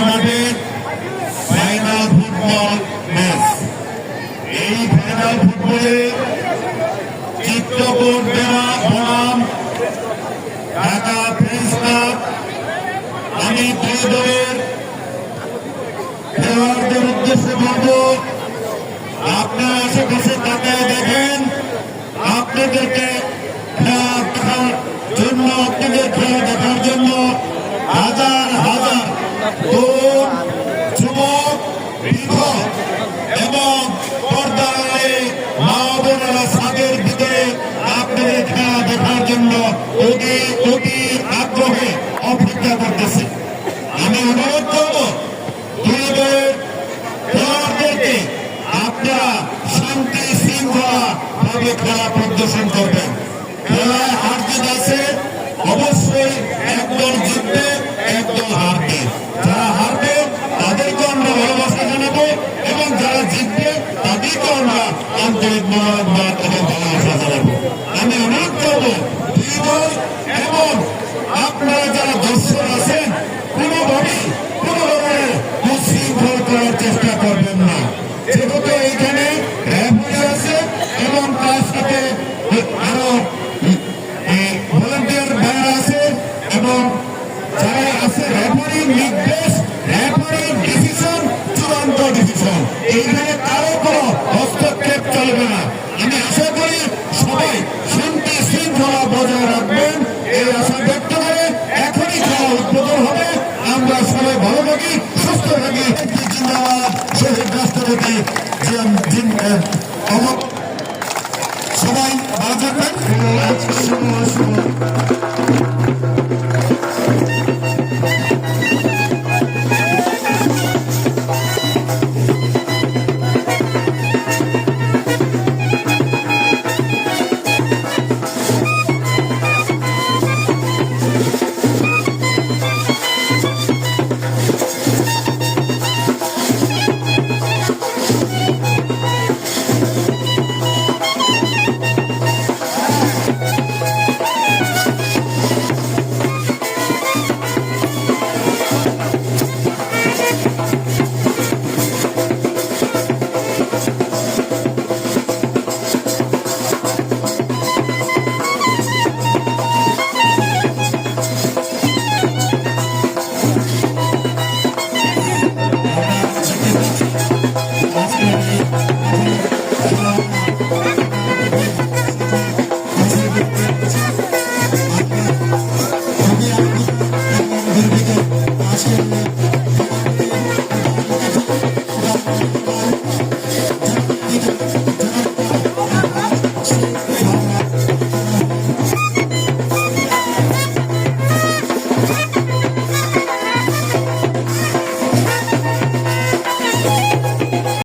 মাঠের final football match. এই final ফুটবলে চিত্রকূট বনাম ঢাকা প্রেস ক্লাব, আমি দুই দলের খেলোয়াড়দের উদ্দেশ্যে বলবো, আপনার আশেপাশে তাকায় দেখেন, আপনাদেরকে খেলা দেখার জন্য, আপনাদের খেলা দেখার জন্য হাজার হাজার তরুণ, যুবক, বৃদ্ধ এবং পর্দায় মা বোনেরা ছাদের ভিতরে আপনাদের খেলা দেখার জন্য অতি আগ্রহে অপেক্ষা করতেছে। আমি অনুরোধ করবো খেলোয়াড়দেরকে আপনারা শান্তি শৃঙ্খলা ভাবে খেলা প্রদর্শন করবেন। খেলায় হার জিত আছে, অবশ্যই একদল জিতবে, একদল হারবে। যারা হারবে তাদেরকে আমরা ভালোবাসা জানাবো এবং যারা জিতবে তাদেরকে আমরা আন্তরিক মোবারকবাদ এবং ভালোবাসা জানাবো। আমি অনুরোধ করবো দুই দল এবং আপনারা যারা দর্শক আছেন কোনোভাবে কোনো ধরনের উচ্ছৃঙ্খল করার চেষ্টা করবেন না। যেহেতু এইখানে রেফারি আছে এবং তার সাথে আরো ভলান্টিয়ার ভাইরা আছে এবং যারা আছে, রেফারির নির্দেশ, রেফারির ডিসিশন চূড়ান্ত ডিসিশন, এইখানে কারো কোনো হস্তক্ষেপ চলবে না। আমি আশা করি সবাই শান্তি শৃঙ্খলা বজায় রাখবেন, এই আশা ব্যক্ত করে এখনই খেলা উদ্বোধন হবে। আমরা সবাই ভালো থাকি, সুস্থ থাকি।